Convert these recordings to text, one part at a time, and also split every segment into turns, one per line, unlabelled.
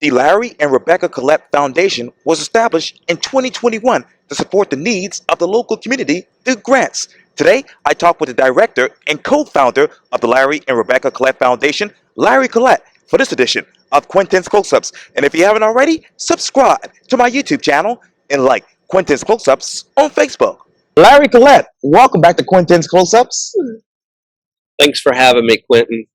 The Larry and Rebecca Collett Foundation was established in 2021 to support the needs of the local community through grants. Today, I talk with the director and co-founder of the Larry and Rebecca Collett Foundation, Larry Collett, for this edition of Quintin's Close-Ups. And if you haven't already, subscribe to my YouTube channel and like Quintin's Close-Ups on Facebook. Larry Collett, welcome back to Quintin's Close-Ups.
Thanks for having me, Quintin.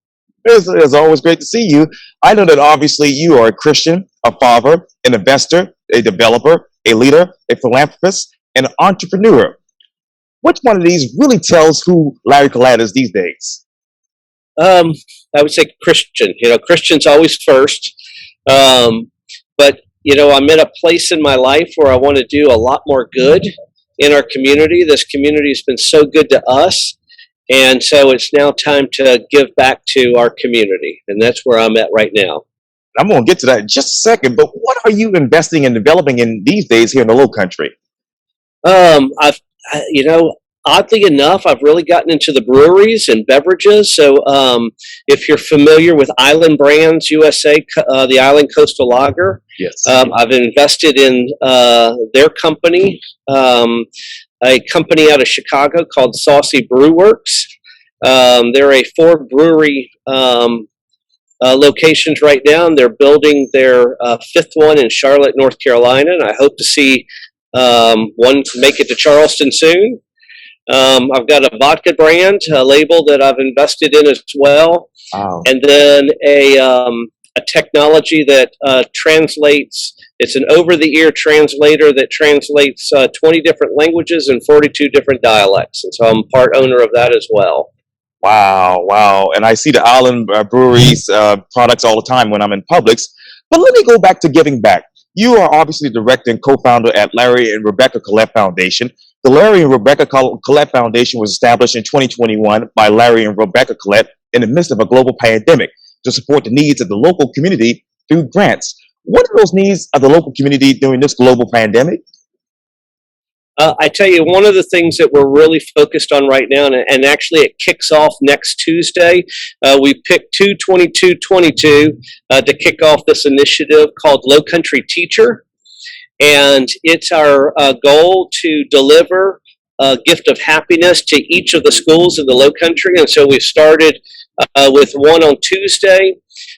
It's always great to see you. I know that obviously you are a Christian, a father, an investor, a developer, a leader, a philanthropist, and an entrepreneur. Which one of these really tells who Larry Collett is these days?
I would say Christian. Christian's always first. But, I'm at a place in my life where I want to do a lot more good in our community. This community has been so good to us. And so it's now time to give back to our community. And that's where I'm at right now.
I'm going to get to that in just a second. But what are you investing and developing in these days here in the Low Country?
Oddly enough, I've really gotten into the breweries and beverages. So if you're familiar with Island Brands USA, the Island Coastal Lager,
yes,
I've invested in their company, a company out of Chicago called Saucy Brew Works. They're a 4 brewery locations right now, and they're building their 5th one in Charlotte, North Carolina. And I hope to see one make it to Charleston soon. I've got a vodka brand, a label that I've invested in as well.
Wow.
And then a technology that translates. It's an over-the-ear translator that translates 20 different languages and 42 different dialects. And so I'm part owner of that as well.
Wow. And I see the Island Breweries products all the time when I'm in Publix. But let me go back to giving back. You are obviously the director and co-founder at Larry and Rebecca Collett Foundation. The Larry and Rebecca Collett Foundation was established in 2021 by Larry and Rebecca Collett in the midst of a global pandemic to support the needs of the local community through grants. What are those needs of the local community during this global pandemic?
I tell you, one of the things that we're really focused on right now, and actually it kicks off next Tuesday, we picked 2/22/22 to kick off this initiative called Low Country Teacher. And it's our goal to deliver a gift of happiness to each of the schools in the Low Country. And so we started with one on Tuesday.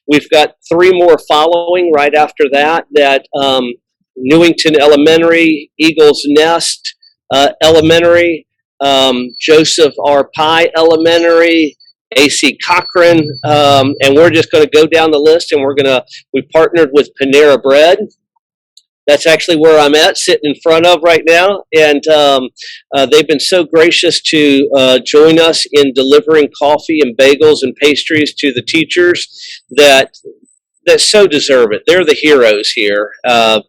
We've got 3 more following right after that, Newington Elementary, Eagles Nest Elementary, Joseph R. Pye Elementary, A.C. Cochran, and we're just going to go down the list, and we partnered with Panera Bread. That's actually where I'm at, sitting in front of right now. And they've been so gracious to join us in delivering coffee and bagels and pastries to the teachers that so deserve it. They're the heroes here.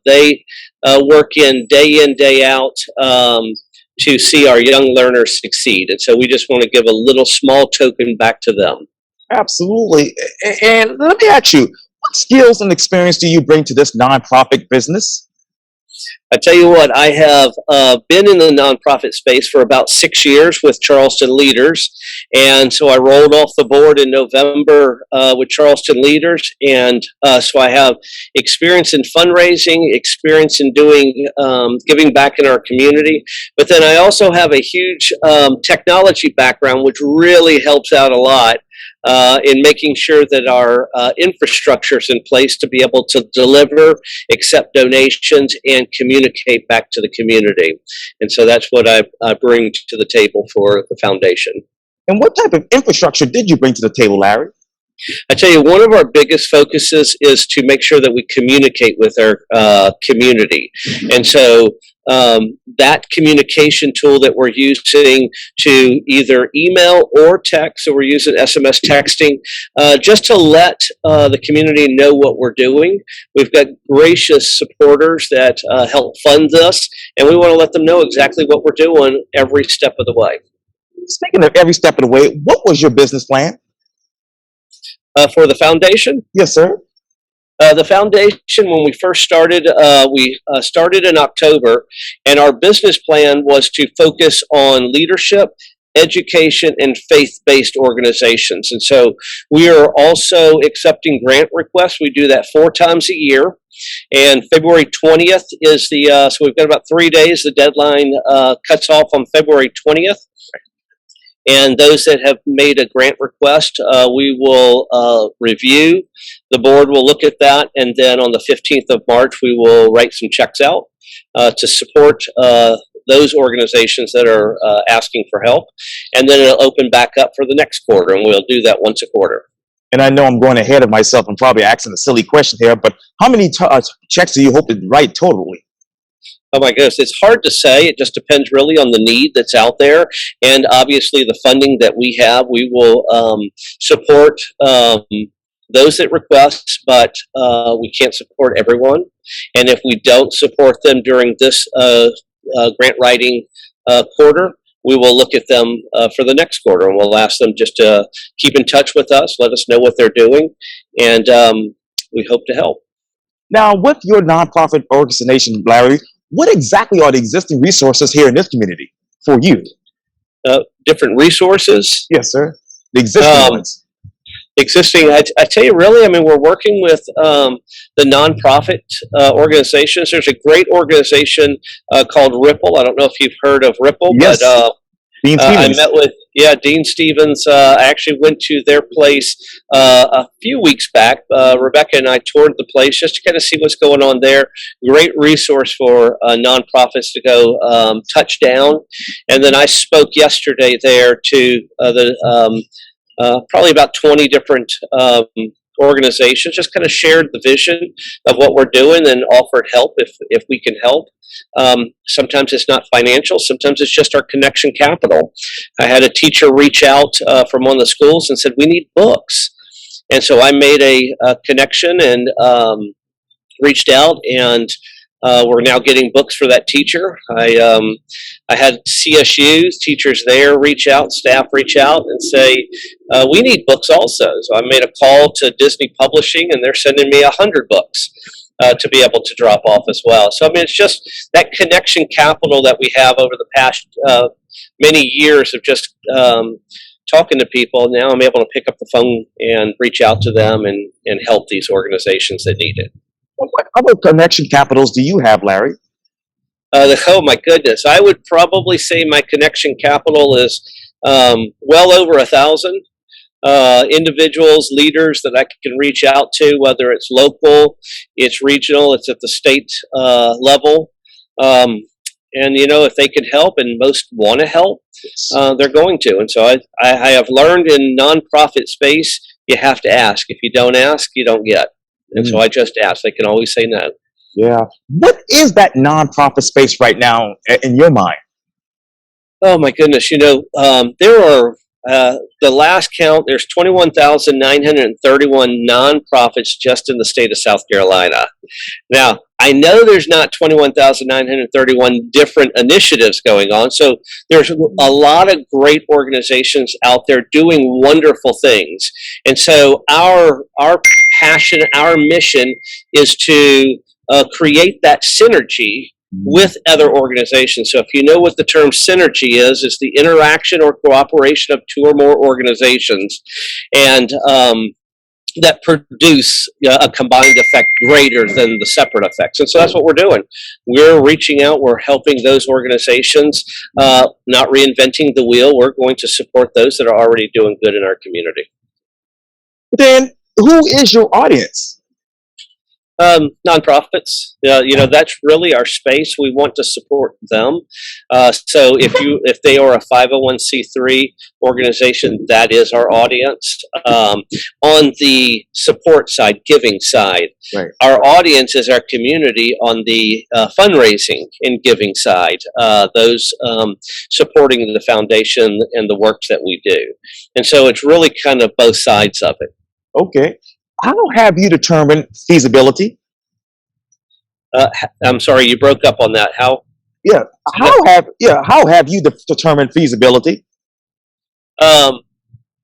They work in, day out, to see our young learners succeed. And so we just want to give a little small token back to them.
Absolutely. And let me ask you, what skills and experience do you bring to this nonprofit business?
I tell you what, I have been in the nonprofit space for about 6 years with Charleston Leaders. And so I rolled off the board in November with Charleston Leaders. And so I have experience in fundraising, experience in doing giving back in our community. But then I also have a huge technology background, which really helps out a lot in making sure that our infrastructure is in place to be able to deliver, accept donations, and communicate back to the community. And so that's what I bring to the table for the foundation.
And what type of infrastructure did you bring to the table, Larry?
I tell you, one of our biggest focuses is to make sure that we communicate with our community. And so that communication tool that we're using to either email or text, so we're using SMS texting, just to let the community know what we're doing. We've got gracious supporters that help fund this, and we want to let them know exactly what we're doing every step of the way.
Speaking of every step of the way, what was your business plan?
For the foundation?
Yes, sir.
The foundation, when we first started, we started in October, and our business plan was to focus on leadership education, and faith-based organizations. And so we are also accepting grant requests. We do that 4 times a year. And February 20th is so we've got about 3 days. The deadline cuts off on February 20th. And those that have made a grant request, we will review. The board will look at that. And then on the 15th of March, we will write some checks out to support those organizations that are asking for help. And then it'll open back up for the next quarter. And we'll do that once a quarter.
And I know I'm going ahead of myself. I'm probably asking a silly question here, but how many checks do you hope to write totally?
Oh my goodness, it's hard to say. It just depends really on the need that's out there, and obviously the funding that we have. We will support those that request, but we can't support everyone. And if we don't support them during this grant writing quarter, we will look at them for the next quarter, and we'll ask them just to keep in touch with us, let us know what they're doing, and we hope to help.
Now, with your nonprofit organization, Larry, what exactly are the existing resources here in this community for you?
Different resources?
Yes, sir. The existing ones.
Existing, I tell you, really, I mean, we're working with the nonprofit organizations. There's a great organization called Ripple. I don't know if you've heard of Ripple,
Yes.
but
Dean Stevens.
I met with, Dean Stevens. I actually went to their place a few weeks back. Rebecca and I toured the place just to kind of see what's going on there. Great resource for nonprofits to go touch down. And then I spoke yesterday there to probably about 20 different organizations, just kind of shared the vision of what we're doing and offered help if we can help. Sometimes it's not financial, sometimes it's just our connection capital. I had a teacher reach out from one of the schools and said, we need books. And so I made a connection and reached out, and we're now getting books for that teacher. I had CSU teachers there reach out, staff reach out and say, we need books also. So I made a call to Disney Publishing, and they're sending me 100 books to be able to drop off as well. So, I mean, it's just that connection capital that we have over the past many years of just talking to people. Now I'm able to pick up the phone and reach out to them and help these organizations that need it.
What other connection capitals do you have, Larry?
Oh my goodness, I would probably say my connection capital is well over 1,000 individuals, leaders that I can reach out to, whether it's local, it's regional, it's at the state level. And you know, if they can help, and most want to help, they're going to. And so I have learned in nonprofit space, you have to ask. If you don't ask, you don't get. And so I just ask. They can always say no.
Yeah. What is that nonprofit space right now in your mind?
Oh my goodness! You know, there are the last count. There's 21,931 nonprofits just in the state of South Carolina. Now, I know there's not 21,931 different initiatives going on. So there's a lot of great organizations out there doing wonderful things. And so our passion, our mission is to create that synergy with other organizations. So if you know what the term synergy is, it's the interaction or cooperation of two or more organizations, and that produce a combined effect greater than the separate effects. And so that's what we're doing. We're reaching out, we're helping those organizations, not reinventing the wheel. We're going to support those that are already doing good in our community.
Then who is your audience?
Nonprofits, you know, that's really our space. We want to support them. So if they are a 501c3 organization, that is our audience. On the support side, giving side,
Right.
Our audience is our community on the fundraising and giving side, those supporting the foundation and the work that we do. And so it's really kind of both sides of it.
Okay. How have you determined feasibility?
I'm sorry, you broke up on that. How?
Yeah. How have you determined feasibility?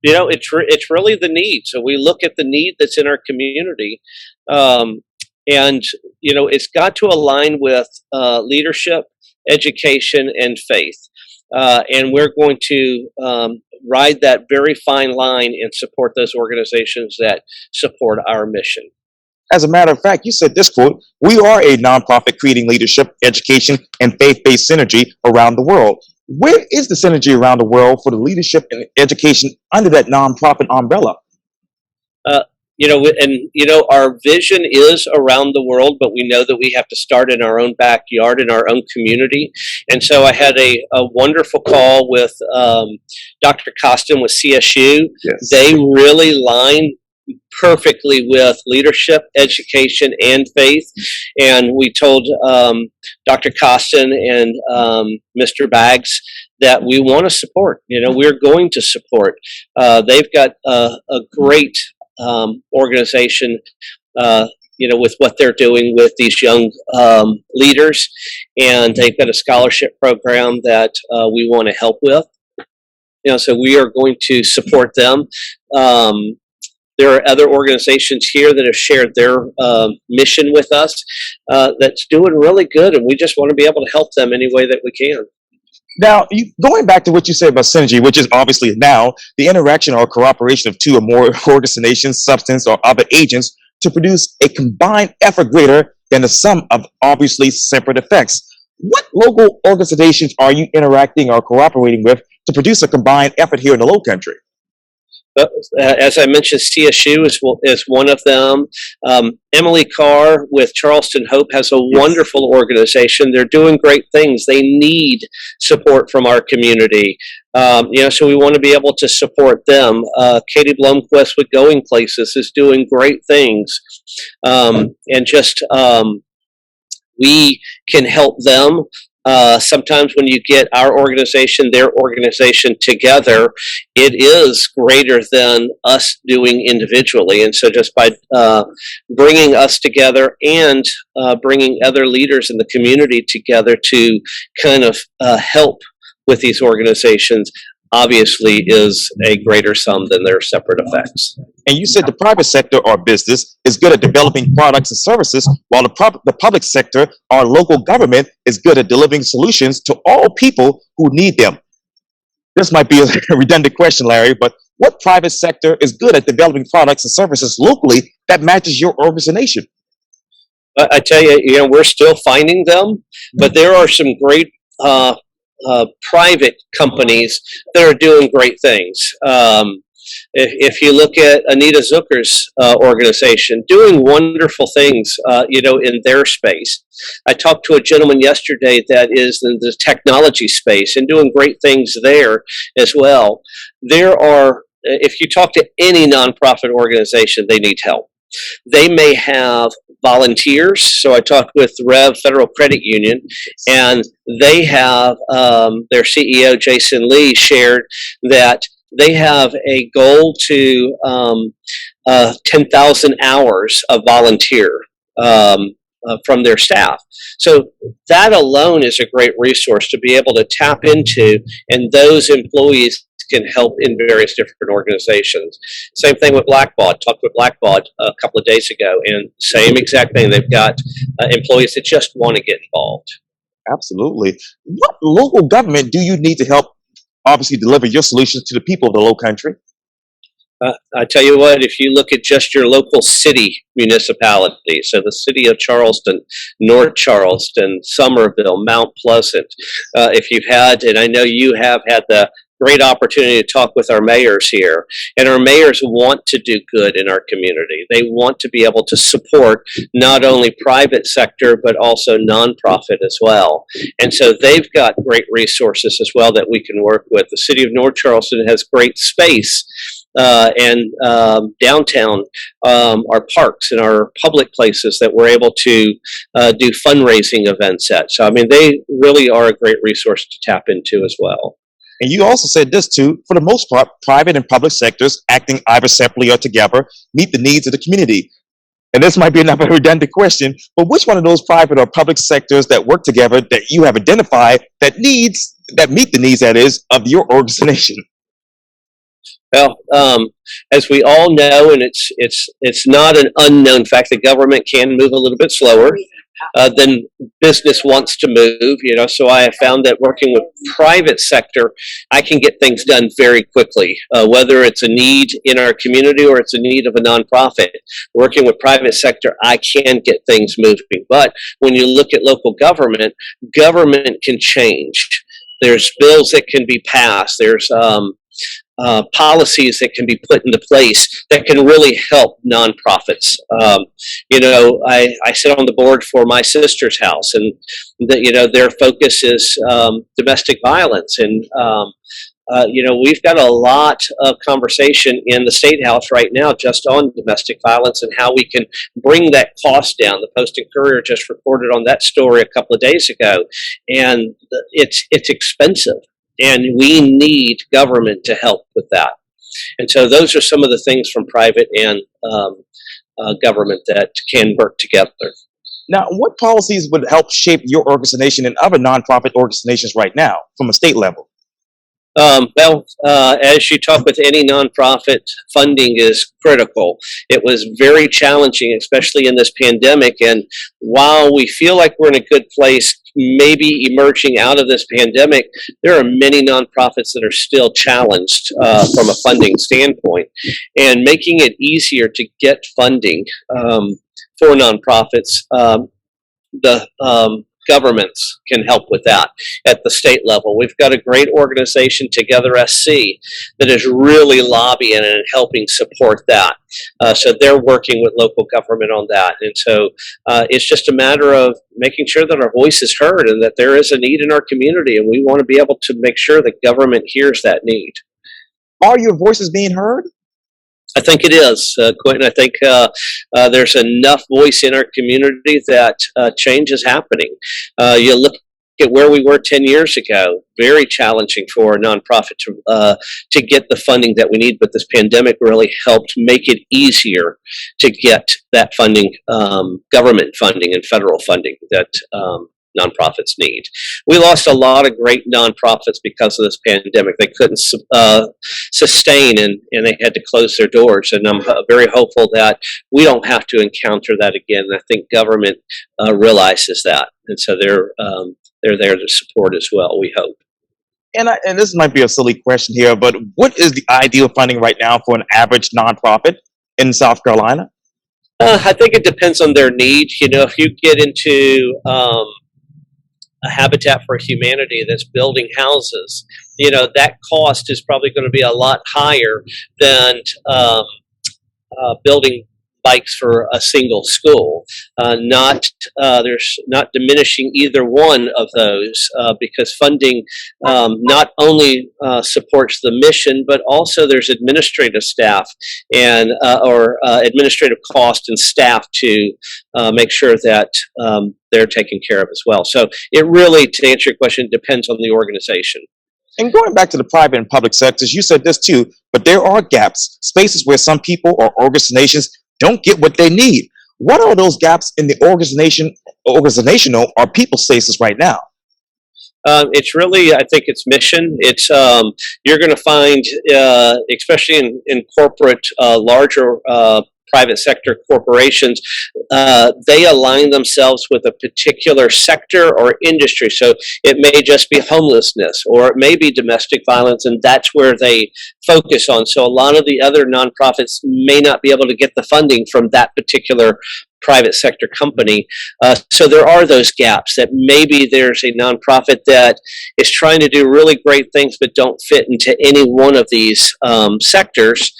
You know, it's really the need. So we look at the need that's in our community, and you know, it's got to align with leadership, education, and faith. and we're going to ride that very fine line and support those organizations that support our mission.
As a matter of fact, you said this quote, "We are a nonprofit creating leadership, education, and faith-based synergy around the world." Where is the synergy around the world for the leadership and education under that nonprofit umbrella?
Uh, our vision is around the world, but we know that we have to start in our own backyard, in our own community. And so I had a wonderful call with Dr. Costin with CSU.
Yes.
They really line perfectly with leadership, education, and faith. And we told Dr. Costin and Mr. Baggs that we want to support. We're going to support. They've got a great organization, with what they're doing with these young leaders, and they've got a scholarship program that we want to help with. So we are going to support them. There are other organizations here that have shared their mission with us that's doing really good, and we just want to be able to help them any way that we can.
Now, going back to what you said about synergy, which is obviously now the interaction or cooperation of two or more organizations, substance, or other agents to produce a combined effort greater than the sum of obviously separate effects. What local organizations are you interacting or cooperating with to produce a combined effort here in the Low Country?
As I mentioned, CSU is one of them. Emily Carr with Charleston Hope has a wonderful organization. They're doing great things. They need support from our community. So we want to be able to support them. Katie Blomquist with Going Places is doing great things. We can help them. Sometimes when you get our organization, their organization together, it is greater than us doing individually. And so just by bringing us together and bringing other leaders in the community together to kind of help with these organizations, obviously is a greater sum than their separate effects.
And you said the private sector or business is good at developing products and services, while the public sector or local government is good at delivering solutions to all people who need them. This might be a redundant question, Larry, but what private sector is good at developing products and services locally that matches your organization?
I tell you, we're still finding them, but there are some great private companies that are doing great things. If you look at Anita Zucker's organization, doing wonderful things, in their space. I talked to a gentleman yesterday that is in the technology space and doing great things there as well. If you talk to any nonprofit organization, they need help. They may have volunteers. So I talked with Rev Federal Credit Union, and they have their CEO, Jason Lee, shared that they have a goal to 10,000 hours of volunteer from their staff. So that alone is a great resource to be able to tap into, and those employees can help in various different organizations. Same thing with Blackbaud. Talked with Blackbaud a couple of days ago, and same exact thing. They've got employees that just want to get involved.
Absolutely. What local government do you need to help, obviously, deliver your solutions to the people of the Low Country?
I tell you what, if you look at just your local city municipality, so the city of Charleston, North Charleston, Somerville, Mount Pleasant, if you've had, and I know you have had the great opportunity to talk with our mayors here, and our mayors want to do good in our community. They want to be able to support not only private sector, but also nonprofit as well. And so they've got great resources as well that we can work with. The city of North Charleston has great space and downtown, our parks and our public places that we're able to do fundraising events at. So, I mean, they really are a great resource to tap into as well.
And you also said this too, for the most part, private and public sectors acting either separately or together meet the needs of the community. And this might be another redundant question, but which one of those private or public sectors that work together that you have identified that meet the needs, that is, of your organization?
Well, as we all know, and it's not an unknown fact, the government can move a little bit slower. then business wants to move. So I have found that working with private sector, I can get things done very quickly, whether it's a need in our community or it's a need of a nonprofit. Working with private sector, I can get things moving. But when you look at local government, government can change. There's bills that can be passed. There's policies that can be put into place that can really help nonprofits. I sit on the board for my sister's house, and their focus is domestic violence, and we've got a lot of conversation in the State House right now just on domestic violence and how we can bring that cost down. The Post and Courier just reported on that story a couple of days ago, and it's expensive. And we need government to help with that. And so those are some of the things from private and government that can work together.
Now, what policies would help shape your organization and other nonprofit organizations right now from a state level?
As you talk with any nonprofit, funding is critical. It was very challenging, especially in this pandemic. And while we feel like we're in a good place, maybe emerging out of this pandemic, there are many nonprofits that are still challenged from a funding standpoint. And making it easier to get funding for nonprofits, the governments can help with that at the state level. We've got a great organization, Together SC, that is really lobbying and helping support that. So they're working with local government on that. And so it's just a matter of making sure that our voice is heard and that there is a need in our community, and we want to be able to make sure that government hears that need.
Are your voices being heard?
I think it is, Quintin. I think there's enough voice in our community that change is happening. You look at where we were 10 years ago, very challenging for a nonprofit to get the funding that we need, but this pandemic really helped make it easier to get that funding, government funding and federal funding that nonprofits need. We lost a lot of great nonprofits because of this pandemic. They couldn't sustain, and they had to close their doors. And I'm very hopeful that we don't have to encounter that again. I think government realizes that, and so they're there to support as well, we hope.
And this might be a silly question here, but what is the ideal funding right now for an average nonprofit in South Carolina?
I think it depends on their need. If you get into a Habitat for Humanity that's building houses, that cost is probably going to be a lot higher than building bikes for a single school. There's not diminishing either one of those because funding not only supports the mission, but also there's administrative staff and or administrative cost and staff to make sure that they're taken care of as well. So it really, to answer your question, depends on the organization.
And going back to the private and public sectors, you said this too, but there are gaps, spaces where some people or organizations don't get what they need. What are those gaps in the organizational or people spaces right now?
It's really, I think it's mission. It's you're going to find, especially in corporate, larger private sector corporations, they align themselves with a particular sector or industry. So it may just be homelessness, or it may be domestic violence, and that's where they focus on. So a lot of the other nonprofits may not be able to get the funding from that particular private sector company. So there are those gaps that maybe there's a nonprofit that is trying to do really great things but don't fit into any one of these sectors,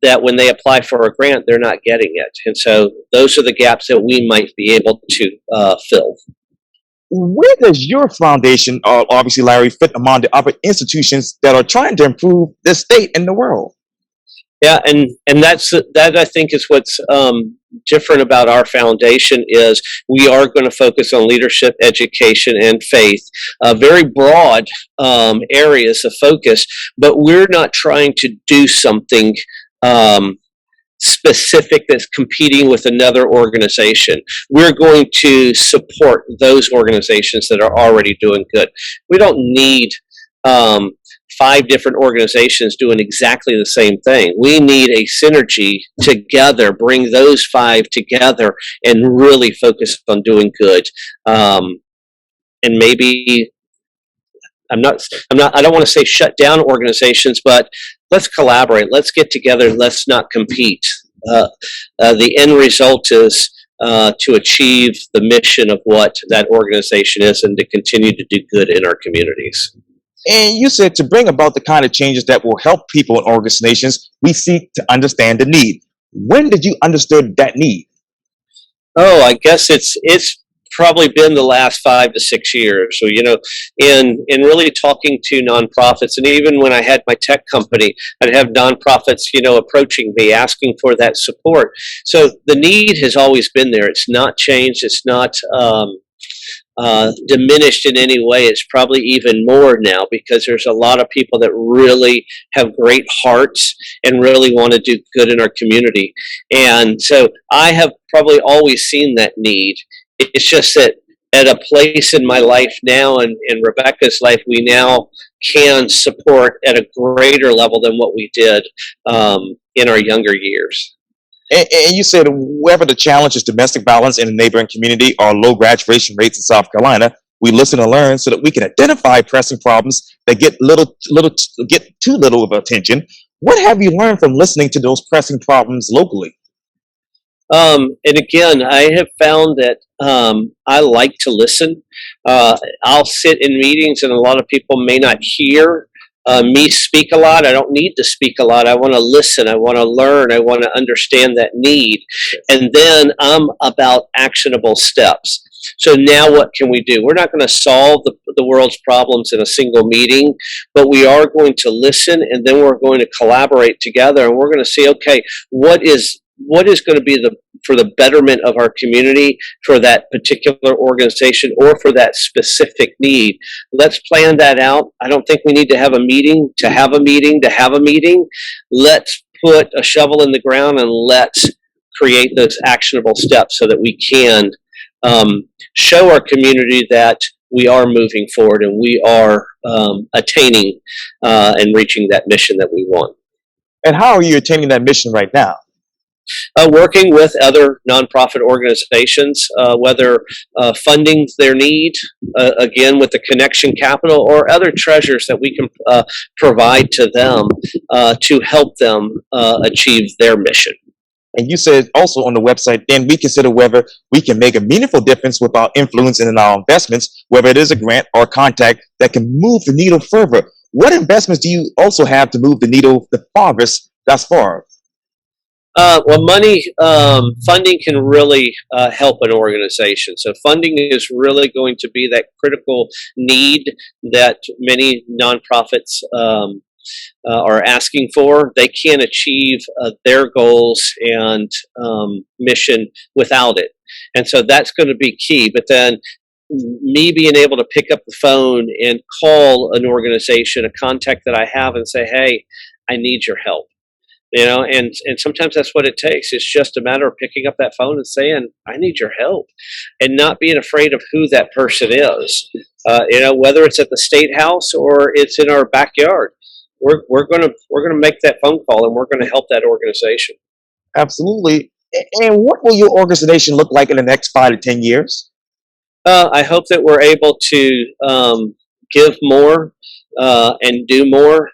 that when they apply for a grant, they're not getting it. And so those are the gaps that we might be able to fill.
Where does your foundation, obviously Larry, fit among the other institutions that are trying to improve the state and the world?
Yeah, and that I think is what's different about our foundation is we are going to focus on leadership, education, and faith, very broad areas of focus, but we're not trying to do something specific that's competing with another organization. We're going to support those organizations that are already doing good. We don't need 5 different organizations doing exactly the same thing. We need a synergy together, bring those 5 together and really focus on doing good. And maybe I don't want to say shut down organizations, but let's collaborate. Let's get together. Let's not compete. The end result is to achieve the mission of what that organization is and to continue to do good in our communities.
And you said to bring about the kind of changes that will help people in organizations, we seek to understand the need. When did you understand that need?
Oh, I guess it's probably been the last 5 to 6 years. So, in really talking to nonprofits, and even when I had my tech company, I'd have nonprofits, approaching me asking for that support. So the need has always been there. It's not changed. It's not diminished in any way. It's probably even more now because there's a lot of people that really have great hearts and really want to do good in our community. And so I have probably always seen that need. It's just that at a place in my life now and in Rebecca's life, we now can support at a greater level than what we did in our younger years.
And you said wherever the challenge is domestic violence in a neighboring community or low graduation rates in South Carolina, we listen and learn so that we can identify pressing problems that get too little of attention. What have you learned from listening to those pressing problems locally?
And again, I have found that I like to listen. I'll sit in meetings, and a lot of people may not hear me speak a lot. I don't need to speak a lot. I want to listen. I want to learn. I want to understand that need. And then I'm about actionable steps. So now what can we do? We're not going to solve the world's problems in a single meeting, but we are going to listen, and then we're going to collaborate together, and we're going to see, okay, what is going to be for the betterment of our community, for that particular organization, or for that specific need. Let's plan that out. I don't think we need to have a meeting to have a meeting to have a meeting. Let's put a shovel in the ground and let's create those actionable steps so that we can show our community that we are moving forward and we are attaining and reaching that mission that we want.
And how are you attaining that mission right now?
Working with other nonprofit organizations, whether funding their need, again with the connection capital, or other treasures that we can provide to them to help them achieve their mission.
And you said also on the website, then we consider whether we can make a meaningful difference with our influence and in our investments, whether it is a grant or contact that can move the needle further. What investments do you also have to move the needle the farthest thus far?
Well, funding can really help an organization. So funding is really going to be that critical need that many nonprofits are asking for. They can't achieve their goals and mission without it. And so that's going to be key. But then me being able to pick up the phone and call an organization, a contact that I have, and say, hey, I need your help. And sometimes that's what it takes. It's just a matter of picking up that phone and saying, I need your help, and not being afraid of who that person is. Whether it's at the State House or it's in our backyard, we're gonna make that phone call, and we're gonna help that organization.
Absolutely. And what will your organization look like in the next 5 to 10 years?
I hope that we're able to give more and do more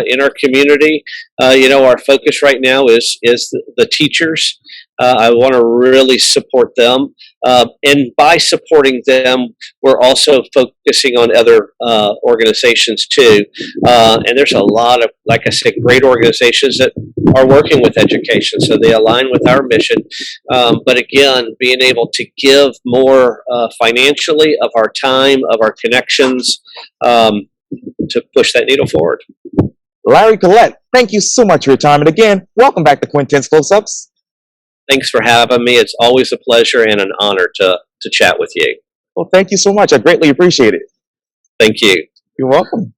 in our community. Our focus right now is the teachers. I want to really support them. And by supporting them, we're also focusing on other organizations too. And there's a lot of, like I said, great organizations that are working with education, so they align with our mission. But again, being able to give more financially of our time, of our connections, to push that needle forward.
Larry Collett, thank you so much for your time. And again, welcome back to Quintins Close-Ups.
Thanks for having me. It's always a pleasure and an honor to chat with you.
Well, thank you so much. I greatly appreciate it.
Thank you.
You're welcome.